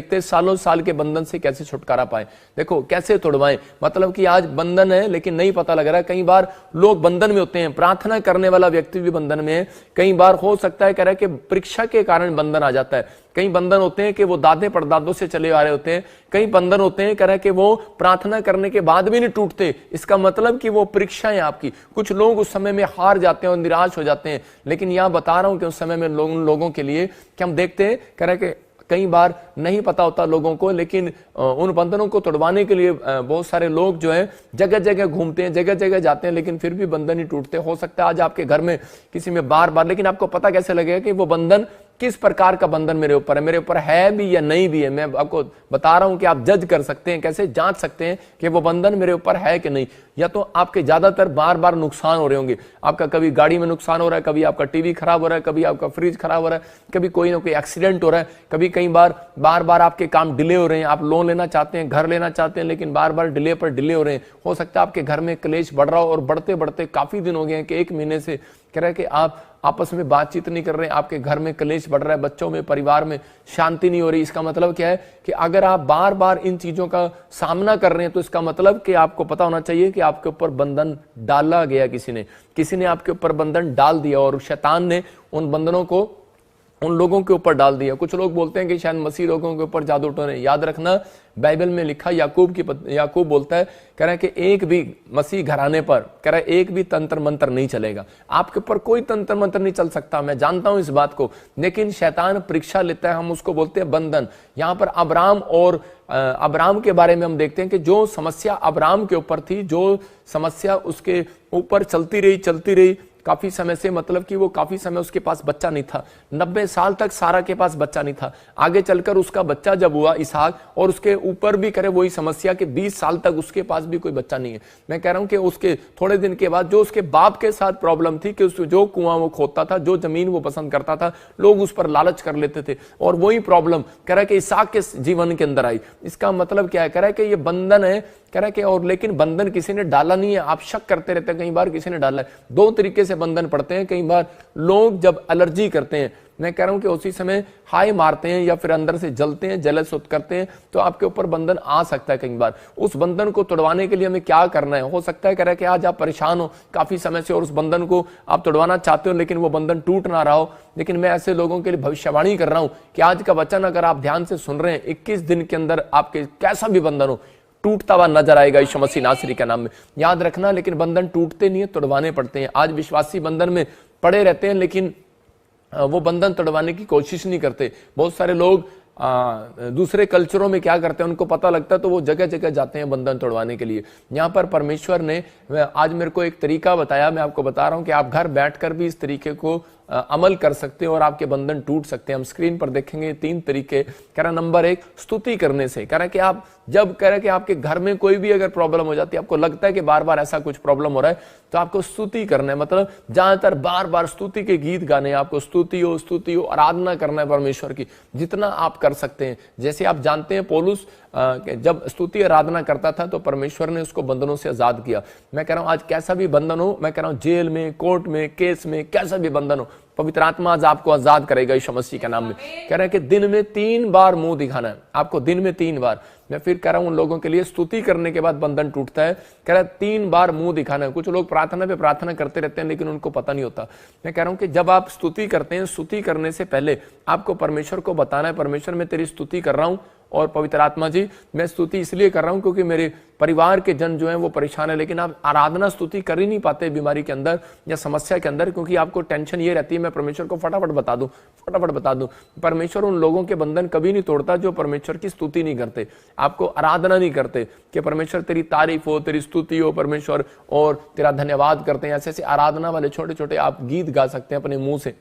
देखते सालों साल के बंधन से कैसे छुटकारा पाए। देखो कैसे तोड़वाएं, मतलब कि आज बंधन है लेकिन नहीं पता लग रहा है। कई बार लोग बंधन में होते हैं, प्रार्थना करने वाला व्यक्ति भी बंधन में है। कई बार हो सकता है कह रहा है कि परीक्षा के कारण बंधन आ जाता है। कई बंधन होते हैं कि वो दादे परदादों से चले आ रहे होते हैं। कई बंधन होते हैं कह रहा है कि वो प्रार्थना करने के बाद भी नहीं टूटते। इसका मतलब कि वो परीक्षा है आपकी। कुछ लोग उस समय में हार जाते हैं और निराश हो जाते हैं, लेकिन यहां बता रहा हूं कि उस समय में उन लोगों के लिए कि हम देखते हैं कह रहा है कि कई बार नहीं पता होता लोगों को, लेकिन उन बंधनों को तोड़वाने के लिए बहुत सारे लोग जो है जगह जगह घूमते हैं, जगह जगह जाते हैं, लेकिन फिर भी बंधन ही टूटते। हो सकता है आज आपके घर में किसी में बार बार, लेकिन आपको पता कैसे लगेगा कि वो बंधन किस प्रकार का बंधन मेरे ऊपर है, मेरे ऊपर है भी या नहीं भी है। मैं आपको बता रहा हूं कि आप जज कर सकते हैं, कैसे जांच सकते हैं कि वो बंधन मेरे ऊपर है कि नहीं। या तो आपके ज्यादातर बार बार नुकसान हो रहे होंगे। आपका कभी गाड़ी में नुकसान हो रहा है, कभी आपका टीवी खराब हो रहा है, कभी आपका फ्रिज खराब हो रहा है, कभी कोई ना कोई एक्सीडेंट हो रहा है, कभी कई बार बार आपके काम डिले हो रहे हैं। आप लोन लेना चाहते हैं, घर लेना चाहते हैं, लेकिन बार बार डिले पर डिले हो रहे हैं। हो सकता है आपके घर में क्लेश बढ़ रहा हो और बढ़ते बढ़ते काफी दिन हो गए हैं कि 1 महीने से कह रहा है कि आप आपस में बातचीत नहीं कर रहे हैं, आपके घर में क्लेश बढ़ रहा है, बच्चों में, परिवार में शांति नहीं हो रही। इसका मतलब क्या है कि अगर आप बार बार इन चीजों का सामना कर रहे हैं तो इसका मतलब कि आपको पता होना चाहिए कि आपके ऊपर बंधन डाला गया, किसी ने आपके ऊपर बंधन डाल दिया और शैतान ने उन बंधनों को उन लोगों के ऊपर डाल दिया। कुछ लोग बोलते हैं कि शायद मसीह लोगों के ऊपर जादू टोने। याद रखना, बाइबल में लिखा, याकूब बोलता है, कह रहा है कि एक भी मसीह घराने पर, कह रहा है एक भी तंत्र मंत्र नहीं चलेगा। आपके ऊपर कोई तंत्र मंत्र नहीं चल सकता, मैं जानता हूं इस बात को, लेकिन शैतान परीक्षा लेता है। हम उसको बोलते हैं बंधन। यहां पर अब्राम के बारे में हम देखते हैं कि जो समस्या अब्राम के ऊपर थी, जो समस्या उसके ऊपर चलती रही काफी समय से, मतलब कि वो काफी समय उसके पास बच्चा नहीं था। 90 साल तक सारा के पास बच्चा नहीं था। आगे चलकर उसका बच्चा जब हुआ इसहाक, और उसके ऊपर भी करे वही समस्या कि 20 साल तक उसके पास भी कोई बच्चा नहीं है। मैं कह रहा हूं कि उसके थोड़े दिन के बाद जो उसके बाप के साथ प्रॉब्लम थी कि जो कुआं वो खोदता था, जो जमीन वो पसंद करता था, लोग उस पर लालच कर लेते थे, और वही प्रॉब्लम कह रहा है कि इसहाक के जीवन के अंदर आई। इसका मतलब क्या है, कह रहा है कि ये बंधन है, कह रहा है कि और लेकिन बंधन किसी ने डाला नहीं है। आप शक करते रहते हैं, कई बार किसी ने डाला है। 2 तरीके से बंधन पड़ते हैं। कई बार लोग जब एलर्जी करते हैं, मैं कह रहा हूं कि उसी समय हाई मारते हैं या फिर अंदर से जलते हैं, जलस करते हैं, तो आपके ऊपर बंधन आ सकता है। कई बार उस बंधन को तोड़वाने के लिए हमें क्या करना है। हो सकता है कह रहा है कि आज आप परेशान हो काफी समय से और उस बंधन को आप तोड़वाना चाहते हो, लेकिन वो बंधन टूट ना रहा हो। लेकिन मैं ऐसे लोगों के लिए भविष्यवाणी कर रहा हूं कि आज का वचन अगर आप ध्यान से सुन रहे हैं, 21 दिन के अंदर आपके कैसा भी बंधन हो, टूटता हुआ नजर आएगा यीशु मसीह नासरी के नाम में। याद रखना, लेकिन बंधन टूटते नहीं है, तोड़वाने पड़ते हैं। आज विश्वासी बंधन में पड़े रहते हैं, लेकिन वो बंधन तोड़वाने की कोशिश नहीं करते। बहुत सारे लोग दूसरे कल्चरों में क्या करते हैं, उनको पता लगता है तो वो जगह जगह जाते हैं बंधन तोड़वाने के लिए। यहाँ पर परमेश्वर ने आज मेरे को एक तरीका बताया, मैं आपको बता रहा हूं कि आप घर बैठकर भी इस तरीके को अमल कर सकते हैं और आपके बंधन टूट सकते हैं। हम स्क्रीन पर देखेंगे 3 तरीके। कह रहा नंबर 1, स्तुति करने से। कह रहा है कि आप जब कह रहे हैं कि आपके घर में कोई भी अगर प्रॉब्लम हो जाती है, आपको लगता है कि बार बार ऐसा कुछ प्रॉब्लम हो रहा है, तो आपको स्तुति करना है। मतलब ज्यादातर बार बार स्तुति के गीत गाने, आपको स्तुति हो, आराधना करना है परमेश्वर की, जितना आप कर सकते हैं। जैसे आप जानते हैं पौलुस जब स्तुति आराधना करता था तो परमेश्वर ने उसको बंधनों से आजाद किया। मैं कह रहा हूं आज कैसा भी बंधन हो, मैं कह रहा हूं जेल में, कोर्ट में, केस में, कैसा भी बंधन हो, पवित्र आत्मा आज आपको आजाद करेगा यीशु मसीह के नाम में। कह रहा है कि दिन में 3 बार मुंह दिखाना है आपको, दिन में 3 बार। मैं फिर कह रहा हूं उन लोगों के लिए, स्तुति करने के बाद बंधन टूटता है। कह रहा है 3 बार मुंह दिखाना है। कुछ लोग प्रार्थना पे प्रार्थना करते रहते हैं, लेकिन उनको पता नहीं होता। मैं कह रहा हूं कि जब आप स्तुति करते हैं, स्तुति करने से पहले आपको परमेश्वर को बताना है, परमेश्वर मैं तेरी स्तुति कर रहा हूं, और पवित्र आत्मा जी मैं स्तुति इसलिए कर रहा हूं क्योंकि मेरे परिवार के जन जो हैं वो परेशान है। लेकिन आप आराधना स्तुति कर ही नहीं पाते बीमारी के अंदर या समस्या के अंदर, क्योंकि आपको टेंशन ये रहती है मैं परमेश्वर को फटाफट बता दूं। परमेश्वर उन लोगों के बंधन कभी नहीं तोड़ता जो परमेश्वर की स्तुति नहीं करते, आपको आराधना नहीं करते कि परमेश्वर तेरी तारीफ हो, तेरी स्तुति हो परमेश्वर, और तेरा धन्यवाद करते हैं। ऐसे आराधना वाले छोटे छोटे आप गीत गा सकते हैं अपने मुंह से।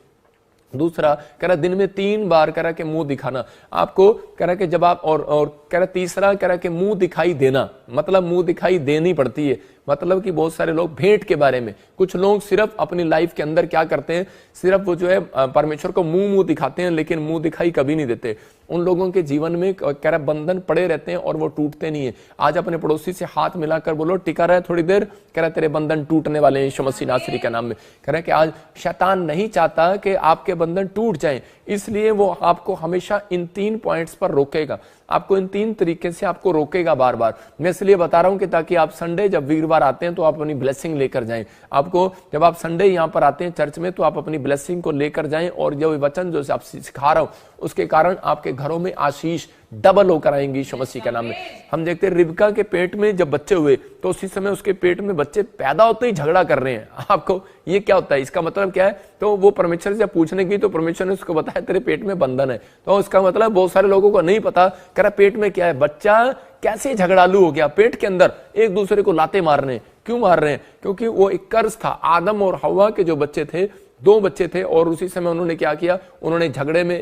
दूसरा कह रहा दिन में 3 बार कह रहा कि मुंह दिखाना आपको, कह रहा कि जब आप और कह रहा तीसरा कह रहा कि मुंह दिखाई देना, मतलब मुंह दिखाई देनी पड़ती है। मतलब कि बहुत सारे लोग भेंट के बारे में, कुछ लोग सिर्फ अपनी लाइफ के अंदर क्या करते हैं, सिर्फ वो जो है परमेश्वर को मुंह दिखाते हैं, लेकिन मुंह दिखाई कभी नहीं देते। उन लोगों के जीवन में कह रहा बंधन पड़े रहते हैं और वो टूटते नहीं है। आज अपने पड़ोसी से हाथ मिलाकर बोलो टिका रहे थोड़ी देर, कह रहा तेरे बंधन टूटने वाले हैं यीशु मसीह नासरी के नाम में। कह रहा कि आज शैतान नहीं चाहता कि आपके बंधन टूट जाएं, इसलिए वो आपको हमेशा इन 3 पॉइंट्स पर रोकेगा, आपको इन 3 तरीके से आपको रोकेगा बार बार। मैं इसलिए बता रहा हूं कि ताकि आप संडे जब वीरवार आते हैं तो आप अपनी ब्लेसिंग लेकर जाएं। आपको जब आप संडे यहां पर आते हैं चर्च में तो आप अपनी ब्लेसिंग को लेकर जाएं, और जो वचन जो आप सिखा रहा हूं उसके कारण आपके घरों में आशीष डबल होकर आएंगी यीशु मसीह के नाम में। हम देखते हैं रिबका के पेट में जब बच्चे हुए तो उसी समय उसके पेट में बच्चे पैदा होते ही झगड़ा कर रहे हैं। आपको ये क्या होता है, इसका मतलब क्या है? तो वो परमेश्वर से पूछने की तो परमेश्वर ने उसको बताया तेरे पेट में बंधन है। तो इसका मतलब बहुत सारे लोगों को नहीं पता, कह रहा पेट में क्या है। बच्चा कैसे झगड़ालू हो गया, पेट के अंदर एक दूसरे को लाते मार रहे हैं। क्यों मार रहे हैं? क्योंकि वो एक कर्ज था। आदम और हवा के जो बच्चे थे, 2 बच्चे थे, और उसी समय उन्होंने क्या किया, उन्होंने झगड़े में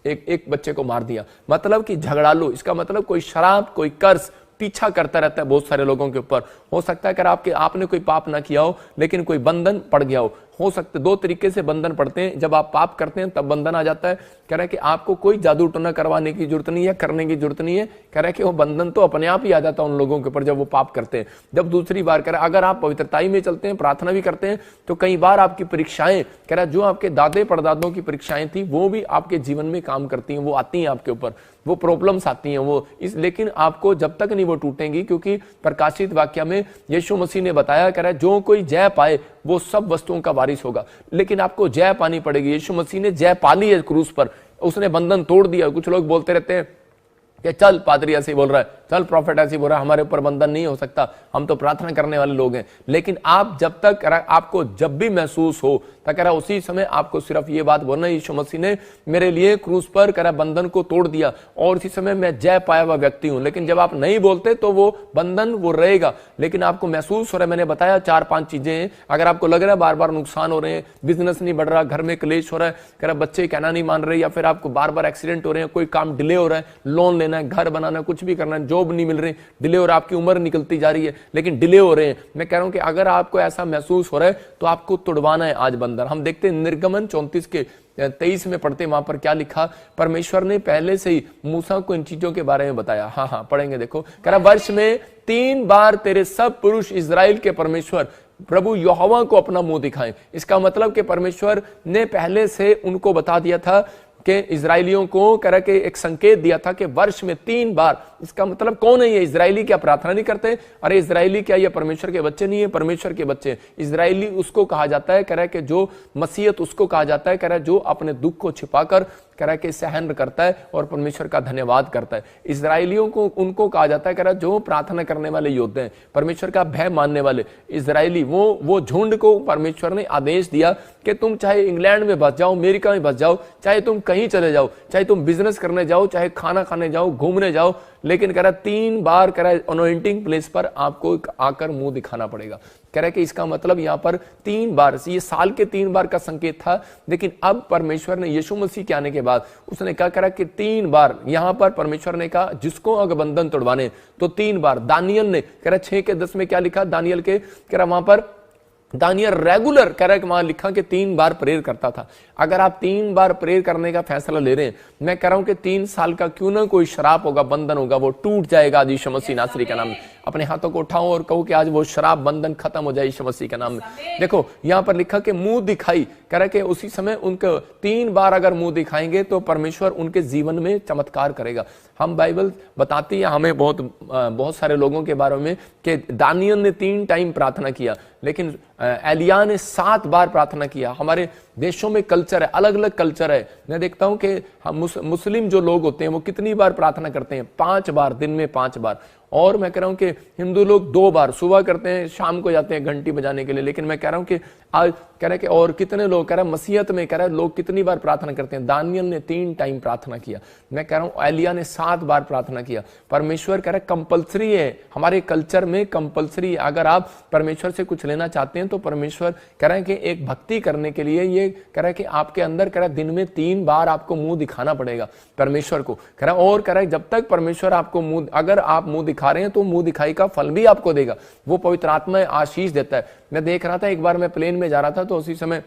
एक बच्चे को मार दिया। मतलब कि झगड़ालू, इसका मतलब कोई शराब, कोई कर्ज पीछा करता रहता है बहुत सारे लोगों के ऊपर। हो सकता है कि आपने कोई पाप ना किया हो लेकिन कोई बंधन पड़ गया हो सकता है 2 तरीके से बंधन पड़ते हैं। जब आप पाप करते हैं तब बंधन आ जाता है। कह रहा है कि आपको कोई जादू टोना करवाने की जरूरत नहीं है, करने की जरूरत नहीं है। कह रहा है कि वो बंधन तो अपने आप ही आ जाता है उन लोगों के ऊपर जब वो पाप करते हैं। जब दूसरी बार कह रहा है अगर आप पवित्रताई में चलते हैं, प्रार्थना भी करते हैं, तो कई बार आपकी परीक्षाएं, कह रहा है जो आपके दादे परदादों की परीक्षाएं थी वो भी आपके जीवन में काम करती हैं, वो आती हैं आपके ऊपर, वो प्रॉब्लम्स आती हैं वो लेकिन आपको जब तक नहीं वो टूटेंगी, क्योंकि प्रकाशित वाक्य में यीशु मसीह ने बताया, कह रहा है जो कोई जय पाए वो सब वस्तुओं का वारिस होगा। लेकिन आपको जय पानी पड़ेगी। यीशु मसीह ने जय पाली है क्रूस पर, उसने बंधन तोड़ दिया। कुछ लोग बोलते रहते हैं कि चल पादरी ऐसे बोल रहा है, चल प्रॉफिट ऐसे बोल रहा है, हमारे ऊपर बंधन नहीं हो सकता, हम तो प्रार्थना करने वाले लोग हैं। लेकिन आप जब तक आपको जब भी महसूस हो तो कह रहा उसी समय आपको सिर्फ ये बात बोलना, यीशु मसीह ने मेरे लिए क्रूस पर कह रहा बंधन को तोड़ दिया और इसी समय मैं जय पाया हुआ व्यक्ति हूं। लेकिन जब आप नहीं बोलते तो वो बंधन वो रहेगा। लेकिन आपको महसूस हो रहा है, मैंने बताया 4-5 चीजें हैं। अगर आपको लग रहा है बार बार नुकसान हो रहे हैं, बिजनेस नहीं बढ़ रहा, घर में क्लेश हो रहा है, कह रहा बच्चे कहना नहीं मान रहे, या फिर आपको बार बार एक्सीडेंट हो रहे हैं, कोई काम डिले हो रहा है, लोन लेना है, घर बनाना है, कुछ भी करना है, जॉब नहीं मिल रही, डिले हो रहा है, आपकी उम्र निकलती जा रही है लेकिन डिले हो रहे हैं। मैं कह रहा हूं कि अगर आपको ऐसा महसूस हो रहा है तो आपको तुड़वाना है आज बंधन। हम देखते हैं निर्गमन 34 के 23 में पढ़ते, वहां पर क्या लिखा, परमेश्वर ने पहले से ही मूसा को इन चीजों के बारे में बताया। हाँ पढ़ेंगे, देखो कह रहा वर्ष में 3 बार तेरे सब पुरुष इजराइल के परमेश्वर प्रभु यहोवा को अपना मुंह दिखाएं। इसका मतलब कि परमेश्वर ने पहले से उनको बता दिया था कि इजराइलियों को कह रहा कि एक संकेत दिया था कि वर्ष में 3 बार। इसका मतलब कौन है ये इजराइली? क्या प्रार्थना नहीं करते? अरे इजराइली क्या ये परमेश्वर के बच्चे नहीं है? परमेश्वर के बच्चे। इजराइली उसको कहा जाता है, कह रहा है कि जो मसीहत उसको कहा जाता है, कह रहा है जो अपने दुख को छिपाकर कह रहा है कि सहन करता है और परमेश्वर का धन्यवाद करता है। इजराइलियों को उनको कहा जाता है, कह रहा है जो प्रार्थना करने वाले योद्धे हैं, परमेश्वर का भय मानने वाले इजराइली। वो झुंड को परमेश्वर ने आदेश दिया कि तुम चाहे इंग्लैंड में बस जाओ, अमेरिका में बस जाओ, चाहे तुम कहीं चले जाओ, चाहे तुम बिजनेस करने जाओ, चाहे खाना खाने जाओ, घूमने जाओ, लेकिन कह रहा 3 बार कह रहा है अनॉइंटिंग प्लेस पर आपको आकर मुंह दिखाना पड़ेगा। कह रहा है कि इसका मतलब यहां पर 3 बार, ये साल के 3 बार का संकेत था। लेकिन अब परमेश्वर ने यीशु मसीह के आने के बाद उसने क्या करा कि 3 बार यहां पर परमेश्वर ने कहा जिसको अगर बंधन तोड़वाने तो 3 बार। दानियल ने कह रहा 6 के 10 में क्या लिखा दानियल के, कह रहा वहां पर दानियल रेगुलर कह रहा है कि वहां लिखा कि 3 बार प्रेयर करता था। अगर आप 3 बार प्रेयर करने का फैसला ले रहे हैं, मैं कह रहा हूं कि 3 साल का क्यों ना कोई शराब होगा, बंधन होगा, वो टूट जाएगा आज यीशु मसीह नासरी के नाम में। अपने हाथों को उठाओ और कहो कि आज वो शराब बंधन खत्म हो जाए यीशु मसीह के नाम में। देखो यहां पर लिखा कि मुंह दिखाई, कह रहा है कि उसी समय उनको 3 बार अगर मुंह दिखाएंगे तो परमेश्वर उनके जीवन में चमत्कार करेगा। हम बाइबल बताती है हमें बहुत सारे लोगों के बारे में कि दानियल ने 3 टाइम प्रार्थना किया, लेकिन एलिया ने 7 बार प्रार्थना किया। हमारे देशों में कल्चर है, अलग अलग कल्चर है। मैं देखता हूं कि हम मुस्लिम जो लोग होते हैं वो कितनी बार प्रार्थना करते हैं, 5 बार, दिन में 5 बार। और मैं कह रहा हूं कि हिंदू लोग 2 बार, सुबह करते हैं, शाम को जाते हैं घंटी बजाने के लिए। लेकिन मैं कह रहा हूं कि आज कह रहा है कि और कितने लोग, कह रहा है मसीहत में, कह रहा है लोग कितनी बार प्रार्थना करते हैं। दानियल ने 3 टाइम प्रार्थना किया। मैं कह रहा हूं एलिया ने 7 बार प्रार्थना किया। परमेश्वर कह रहा है कंपल्सरी है, हमारे कल्चर में कंपल्सरी है। अगर आप परमेश्वर से कुछ लेना चाहते हैं तो परमेश्वर कह रहा है कि एक भक्ति करने के लिए ये कह रहा है कि आपके अंदर कह रहा है दिन में 3 बार आपको मुंह दिखाना पड़ेगा परमेश्वर को। कह रहा है और कह रहा है जब तक परमेश्वर आपको मुंह, अगर आप मुंह दिखा रहे हैं तो मुंह दिखाई का फल भी आपको देगा। वो पवित्र आत्मा आशीष देता है। मैं देख रहा था, एक बार मैं प्लेन में जा रहा था तो उसी समय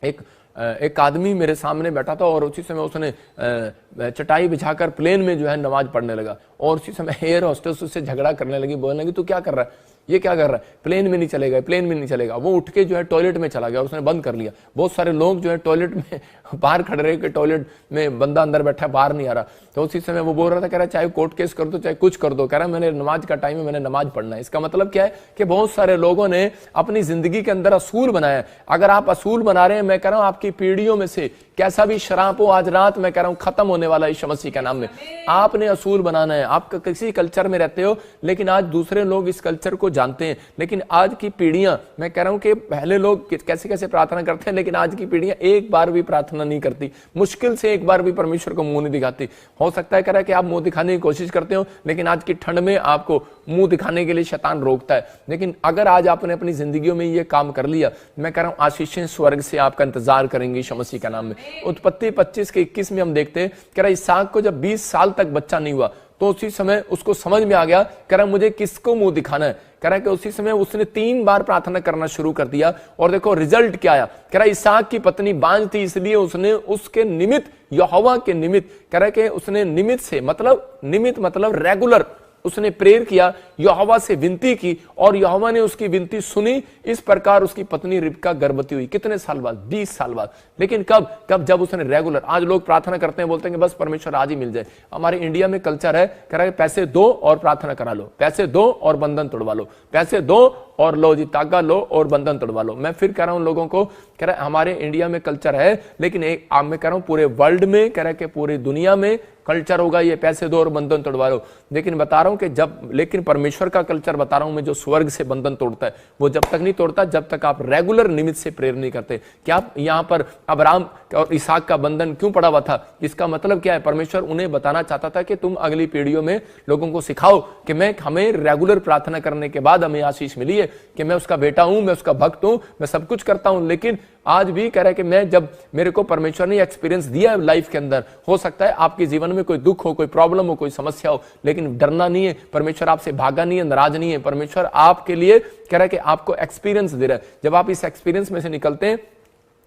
एक आदमी मेरे सामने बैठा था और उसी समय उसने चटाई बिछाकर प्लेन में जो है नमाज पढ़ने लगा। और उसी समय एयर होस्टेस उससे झगड़ा करने लगी, बोलने लगी तू क्या कर रहा है। ये क्या कर रहा है, प्लेन में नहीं चलेगा, प्लेन में नहीं चलेगा। वो उठ के जो है टॉयलेट में चला गया, उसने बंद कर लिया। बहुत सारे लोग जो है टॉयलेट में बाहर खड़े रहे कि टॉयलेट में बंदा अंदर बैठा बाहर नहीं आ रहा। तो उसी समय वो बोल रहा था, कह रहा चाहे कोर्ट केस कर दो चाहे कुछ कर दो, कह रहा मैंने नमाज का टाइम है, मैंने नमाज पढ़ना है। इसका मतलब क्या है कि बहुत सारे लोगों ने अपनी जिंदगी के अंदर असूल बनाया है। अगर आप असूल बना रहे हैं, मैं कह रहा हूं आपकी पीढ़ियों में से कैसा भी शराब हो, आज रात मैं कह रहा हूं खत्म होने वाला है मसीह के नाम में। आपने असूल बनाना है। आप किसी कल्चर में रहते हो, लेकिन आज दूसरे लोग इस कल्चर को जानते हैं, लेकिन आज की पीढ़ियां, मैं कह रहा हूं कि पहले लोग कैसे कैसे प्रार्थना करते हैं, लेकिन आज की पीढ़ियां एक बार भी प्रार्थना नहीं करती, मुश्किल से एक बार भी परमेश्वर को मुंह नहीं दिखाती। हो सकता है कह रहा है कि आप मुंह दिखाने की कोशिश करते हो, लेकिन आज की ठंड में आपको मुंह दिखाने के लिए शैतान रोकता है। लेकिन अगर आज आपने अपनी जिंदगियों में ये काम कर लिया, मैं कह रहा हूं आशीषें स्वर्ग से आपका इंतजार करेंगी यीशु मसीह के नाम में। उत्पत्ति 25 के 21 में हम देखते हैं, कह रहा इसहाक को जब 20 साल तक बच्चा नहीं हुआ तो उसी समय उसको समझ में आ गया, कह रहा मुझे किसको मुंह दिखाना है। कह रहा कि उसी समय उसने 3 बार प्रार्थना करना शुरू कर दिया, और देखो रिजल्ट क्या आया। कह रहा इसहाक की पत्नी बांझ थी, इसलिए उसने उसके निमित्त, यहोवा के निमित्त, कह रहा कि उसने निमित्त से मतलब रेगुलर उसने प्रेयर किया, यहोवा से विनती की, और यहोवा ने उसकी विनती सुनी। इस प्रकार उसकी पत्नी रिबका गर्भवती हुई। कितने साल बाद? 20 साल बाद। लेकिन कब जब उसने रेगुलर, आज लोग प्रार्थना करते हैं, बोलते हैं कि बस परमेश्वर आज ही मिल जाए। हमारे इंडिया में कल्चर है, कह रहा है पैसे दो और प्रार्थना करा लो, पैसे दो और बंधन तोड़वा लो, पैसे दो और लो जी तागा लो और बंधन तोड़वा लो। मैं फिर कह रहा हूं लोगों को, कह रहा है हमारे इंडिया में कल्चर है, लेकिन एक मैं कह रहा हूं पूरे वर्ल्ड में, कह रहा है कि पूरी दुनिया में कल्चर होगा ये पैसे दो और बंधन तोड़वा लो। लेकिन बता रहा हूं कि लेकिन परमेश्वर का कल्चर बता रहा हूं मैं, जो स्वर्ग से बंधन तोड़ता है, वो जब तक नहीं तोड़ता जब तक आप रेगुलर निमित्त से प्रेयर नहीं करते। क्या आप यहां पर अब्राहम और इसहाक का बंधन क्यों पड़ा हुआ था? इसका मतलब क्या है? परमेश्वर उन्हें बताना चाहता था कि तुम अगली पीढ़ियों में लोगों को सिखाओ कि हमें रेगुलर प्रार्थना करने के बाद हमें आशीष मिली है, कि मैं उसका बेटा हूं, मैं उसका भक्त हूं, मैं सब कुछ करता हूं। लेकिन आज भी कह रहा है कि मैं जब मेरे को परमेश्वर ने एक्सपीरियंस दिया है लाइफ के अंदर, हो सकता है आपके जीवन में कोई दुख हो, कोई प्रॉब्लम हो, कोई समस्या हो, लेकिन डरना नहीं है। परमेश्वर आपसे भागा नहीं है, नाराज नहीं है। परमेश्वर आपके लिए कह रहा है कि आपको एक्सपीरियंस दे रहा है। जब आप इस एक्सपीरियंस में से निकलते हैं,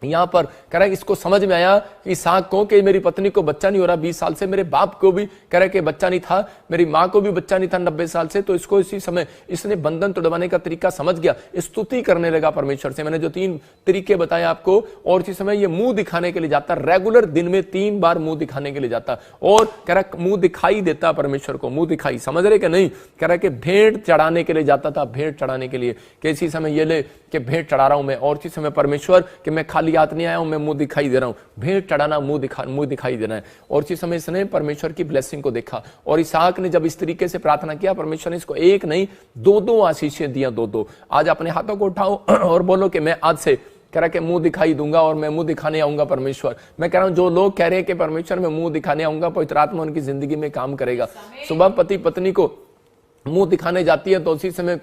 यहां पर कह रहा है इसको समझ में आया कि इसहाक को, कि मेरी पत्नी को बच्चा नहीं हो रहा 20 साल से, मेरे बाप को भी कह रहा है कि बच्चा नहीं था, मेरी मां को भी बच्चा नहीं था 90 साल से। तो इसको इसी समय इसने बंधन तोड़वाने का तरीका समझ गया, स्तुति करने लगा परमेश्वर से। मैंने जो 3 तरीके बताए आपको, और इसी समय ये मुंह दिखाने के लिए जाता, रेगुलर दिन में 3 बार मुंह दिखाने के लिए जाता, और कह रहा मुंह दिखाई देता परमेश्वर को, मुंह दिखाई, समझ रहे कि नहीं? कह रहा कि भेंट चढ़ाने के लिए जाता था, भेंट चढ़ाने के लिए, कि इसी समय ये ले कि भेंट चढ़ा रहा हूं मैं, और इसी समय परमेश्वर कि मैं खाली हाथ नहीं आया हूं, मैं मुंह दिखाई दे रहा हूं। भेंट चढ़ाना, मुंह दिखाई देना है। और इसी समय इसने परमेश्वर की ब्लेसिंग को देखा, और इसहाक ने जब इस तरीके से प्रार्थना किया, परमेश्वर ने इसको एक नहीं 2 आशीषें दिया, 2। आज अपने हाथों को उठाओ और बोलो कि मैं आज से कह रहा कि मुंह दिखाई दूंगा और मैं मुंह दिखाने आऊंगा परमेश्वर। मैं कह रहा हूं जो लोग कह रहे हैं कि परमेश्वर मैं मुंह दिखाने आऊंगा, पवित्र आत्मा उनकी जिंदगी में काम करेगा। सुबह पति पत्नी को मुंह दिखाने जाती है तो उसी समय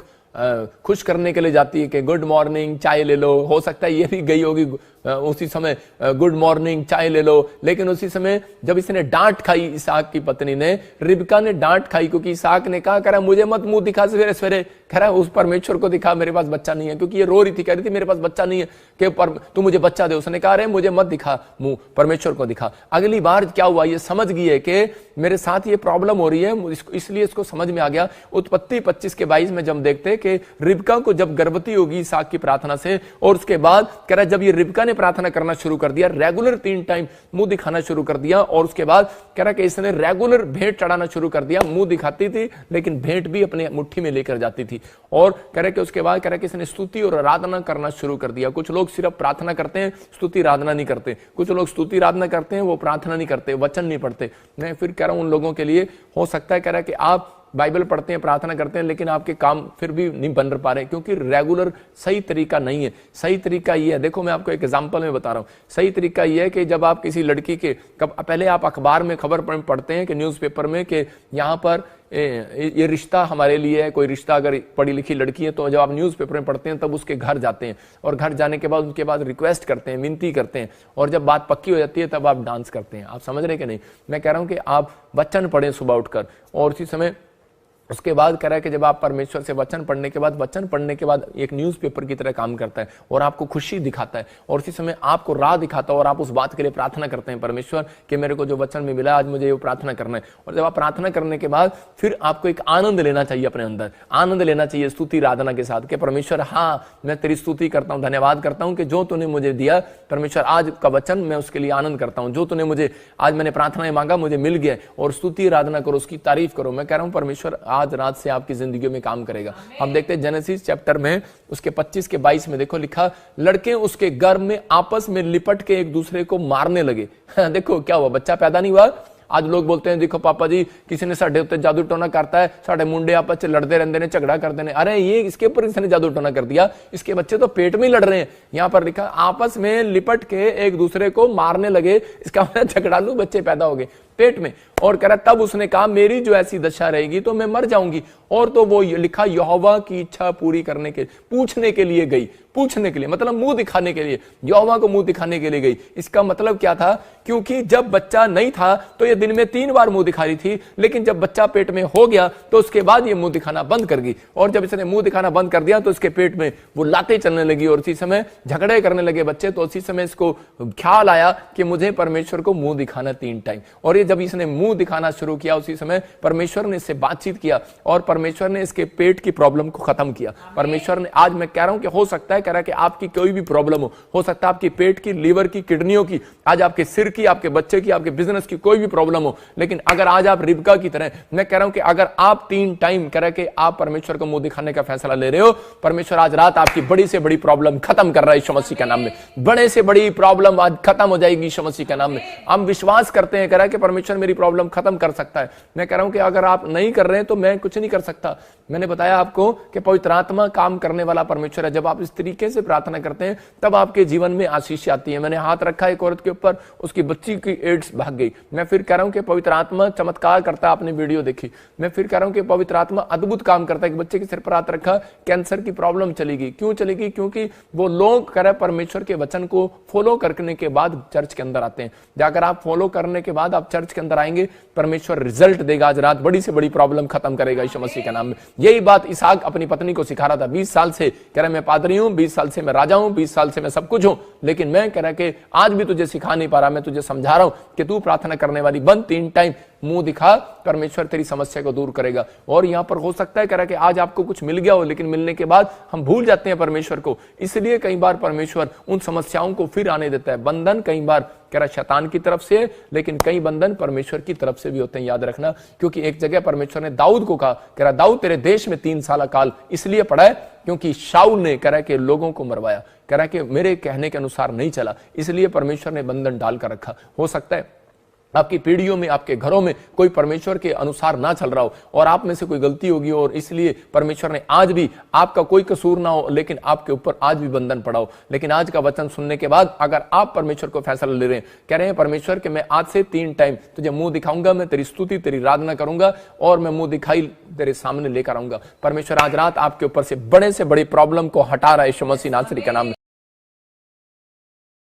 खुश करने के लिए जाती है कि गुड मॉर्निंग, चाय ले लो। हो सकता है ये भी गई होगी उसी समय गुड मॉर्निंग, चाय ले लो। लेकिन उसी समय जब इसने डांट खाई, इसहाक की पत्नी ने, रिबका ने डांट खाई, क्योंकि इसहाक ने कहा, कह रहा मुझे मत मुंह दिखा सवेरे सवेरे, कह रहा उस परमेश्वर को दिखा मेरे पास बच्चा नहीं है, क्योंकि ये रो रही थी, कह रही थी मेरे पास बच्चा नहीं है, कि तू मुझे बच्चा दे। उसने कहा, अरे मुझे मत दिखा मुंह, परमेश्वर को दिखा। अगली बार क्या हुआ, ये समझ गई है कि मेरे साथ ये प्रॉब्लम हो रही है, इसलिए इसको समझ में आ गया। उत्पत्ति 25 के 22 में जब देखते कि रिबका को जब गर्भवती होगी इसहाक की प्रार्थना से, और उसके बाद कह रहा जब ये रिबका ने प्रार्थना करना शुरू कर दिया, रेगुलर 3 टाइम मुंह दिखाना शुरू कर दिया, और उसके बाद कह रहा कि इसने रेगुलर भेंट चढ़ाना शुरू कर दिया। मुंह दिखाती थी लेकिन भेंट भी अपने मुट्ठी में लेकर जाती थी। और कह रहे कि उसके बाद कह रहे कि इसने स्तुति और आराधना करना शुरू कर दिया। कुछ लोग सिर्फ प्रार्थना करते हैं, स्तुति आराधना नहीं करते। कुछ लोग स्तुति आराधना करते हैं, वो प्रार्थना नहीं करते, वचन नहीं पढ़ते। मैं फिर कह रहा हूं उन लोगों के लिए, हो सकता है कह रहा है कि आप बाइबल पढ़ते हैं, प्रार्थना करते हैं, लेकिन आपके काम फिर भी नहीं बन पा रहे, क्योंकि रेगुलर सही तरीका नहीं है। सही तरीका ये है, देखो मैं आपको एक एग्जांपल में बता रहा हूं। सही तरीका ये है कि जब आप किसी लड़की के, पहले आप अखबार में खबर पढ़ते हैं कि न्यूज़पेपर में कि यहाँ पर ये रिश्ता हमारे लिए है, कोई रिश्ता, अगर पढ़ी लिखी लड़की है तो जब आप न्यूज़पेपर में पढ़ते हैं तब उसके घर जाते हैं, और घर जाने के बाद उनके बाद रिक्वेस्ट करते हैं, विनती करते हैं, और जब बात पक्की हो जाती है तब आप डांस करते हैं। आप समझ रहे कि नहीं? मैं कह रहा हूं कि आप वचन पढ़ें सुबह उठकर, और उसी समय उसके बाद कह रहा है कि जब आप परमेश्वर से वचन पढ़ने के बाद एक न्यूज़पेपर की तरह काम करता है और आपको खुशी दिखाता है और उसी समय आपको राह दिखाता है और आप उस बात के लिए प्रार्थना करते हैं, परमेश्वर कि मेरे को जो वचन में मिला आज मुझे ये प्रार्थना करना है। और जब आप प्रार्थना करने के बाद फिर आपको एक आनंद लेना चाहिए, अपने अंदर आनंद लेना चाहिए स्तुति आराधना के साथ कि परमेश्वर हाँ मैं तेरी स्तुति करता हूँ, धन्यवाद करता हूँ कि जो तूने मुझे दिया परमेश्वर आज का वचन मैं उसके लिए आनंद करता हूँ, जो तूने मुझे आज मैंने प्रार्थना मांगा मुझे मिल गया, और स्तुति आराधना करो, उसकी तारीफ करो। मैं कह रहा हूँ परमेश्वर आज रात से आपकी जिंदगी में काम करेगा। हम देखते हैं जेनेसिस चैप्टर में उसके 25 के 22 में देखो लिखा, लड़के उसके गर्भ में आपस में लिपट के एक दूसरे को मारने लगे। देखो क्या हुआ, बच्चा पैदा नहीं हुआ। आज लोग बोलते हैं देखो पापा जी किसी ने साढ़े उत्ते जादू टोना करता है, साढ़े मुंडे आपस में लड़ते रहते हैं, झगड़ा करते हैं। अरे ये इसके ऊपर किसी ने जादू टोना कर दिया, इसके बच्चे तो पेट में ही लड़ रहे हैं। यहाँ पर लिखा आपस में लिपट के एक दूसरे को मारने लगे, इसका मतलब झगड़ालू बच्चे पैदा हो गए पेट में। और कह रहा तब उसने कहा मेरी जो ऐसी दशा रहेगी तो मैं मर जाऊंगी। और तो वो लिखा यहोवा की इच्छा पूरी करने के पूछने के लिए गई, पूछने के लिए मतलब मुंह दिखाने के लिए, यहोवा को मुंह दिखाने के लिए गई। इसका मतलब क्या था, क्योंकि जब बच्चा नहीं था तो ये दिन में 3 बार मुंह दिखा रही थी, लेकिन जब बच्चा पेट में हो गया तो उसके बाद ये मुंह दिखाना बंद कर गई। और जब इसने मुंह दिखाना बंद कर दिया तो इसके पेट में वो लातें चलने लगी और उसी समय झगड़े करने लगे बच्चे। तो उसी समय इसको ख्याल आया कि मुझे परमेश्वर को मुंह दिखाना 3 टाइम। और ये जब इसने मुंह दिखाना शुरू किया उसी समय परमेश्वर ने इससे बातचीत किया और परमेश्वर ने इसके पेट की प्रॉब्लम को खत्म किया। परमेश्वर ने, आज मैं कह रहा हूं कि हो सकता है कह रहा है कि आपकी कोई भी प्रॉब्लम हो सकता है आपकी पेट की, लीवर की, किडनियों की, आज आपके सिर की, आपके बच्चे की, आपके बिजनेस की कोई भी प्रॉब्लम हो, लेकिन अगर आज आप रिबका की तरह, मैं कह रहा हूं कि अगर आप 3 टाइम कह रहे कि आप परमेश्वर को मुंह दिखाने का फैसला ले रहे हो, परमेश्वर आज रात आपकी बड़ी से बड़ी प्रॉब्लम खत्म कर रहा है यीशु मसीह के नाम में। बड़े से बड़ी प्रॉब्लम आज खत्म हो जाएगी यीशु मसीह के नाम में। हम विश्वास करते हैं कह रहा है कि परमेश्वर मेरी प्रॉब्लम खत्म कर सकता है। मैं कह रहा हूं कि अगर आप नहीं कर रहे हैं तो मैं कुछ नहीं कर सकता। मैंने बताया आपको कि पवित्र आत्मा काम करने वाला परमेश्वर है। जब आप इस तरीके से प्रार्थना करते हैं तब आपके जीवन में आशीष आती है। मैंने हाथ रखा एक औरत के ऊपर, उसकी बच्ची की एड्स भाग गई। मैं फिर कह रहा हूं कि पवित्र आत्मा चमत्कार करता है, आपने वीडियो देखी। मैं फिर कह रहा हूं कि पवित्र आत्मा अद्भुत काम करता है कि बच्चे के सिर पर हाथ रखा, कैंसर की प्रॉब्लम चली गई। क्यों चली गई? क्योंकि वो लोग कह रहे परमेश्वर के वचन को फॉलो करने के बाद चर्च के अंदर आते हैं। जाकर आप फॉलो करने के बाद आप चर्च के अंदर आएंगे, परमेश्वर रिजल्ट देगा। आज रात बड़ी से बड़ी प्रॉब्लम खत्म करेगा यीशु मसीह के नाम में। यही बात इसहाक अपनी पत्नी को सिखा रहा था। 20 साल से कह रहा मैं पादरी हूं, 20 साल से मैं राजा हूं, 20 साल से मैं सब कुछ हूं, लेकिन मैं कह रहा कि आज भी तुझे सिखा नहीं पा रहा। मैं तुझे समझा रहा हूं कि तू प्रार्थना करने वाली बन, 3 टाइम मुंह दिखा, परमेश्वर तेरी समस्या को दूर करेगा। और यहां पर हो सकता है कह रहा कि आज आपको कुछ मिल गया हो, लेकिन मिलने के बाद हम भूल जाते हैं परमेश्वर को। इसलिए कई बार परमेश्वर उन समस्याओं को फिर आने देता है। बंधन कई बार कह रहा शैतान की तरफ से, लेकिन कई बंधन परमेश्वर की तरफ से भी होते हैं, याद रखना। क्योंकि एक जगह परमेश्वर ने दाऊद को कहा, कह रहा दाऊद तेरे देश में 3 साल काल इसलिए पड़ा है क्योंकि शाऊल ने कह रहा कि लोगों को मरवाया, कह रहा कि मेरे कहने के अनुसार नहीं चला, इसलिए परमेश्वर ने बंधन डालकर रखा। हो सकता है आपकी पीढ़ियों में, आपके घरों में कोई परमेश्वर के अनुसार ना चल रहा हो और आप में से कोई गलती होगी और इसलिए परमेश्वर ने आज भी, आपका कोई कसूर ना हो लेकिन आपके ऊपर आज भी बंधन पड़ा हो। लेकिन आज का वचन सुनने के बाद अगर आप परमेश्वर को फैसला ले रहे हैं, कह रहे हैं परमेश्वर कि मैं आज से 3 टाइम तुझे मुंह दिखाऊंगा, मैं तेरी स्तुति तेरी आराधना करूंगा और मैं मुंह दिखाई तेरे सामने लेकर आऊंगा। परमेश्वर आज रात आपके ऊपर से बड़े से बड़ी प्रॉब्लम को हटा रहा है यीशु मसीह नासरी के नाम में।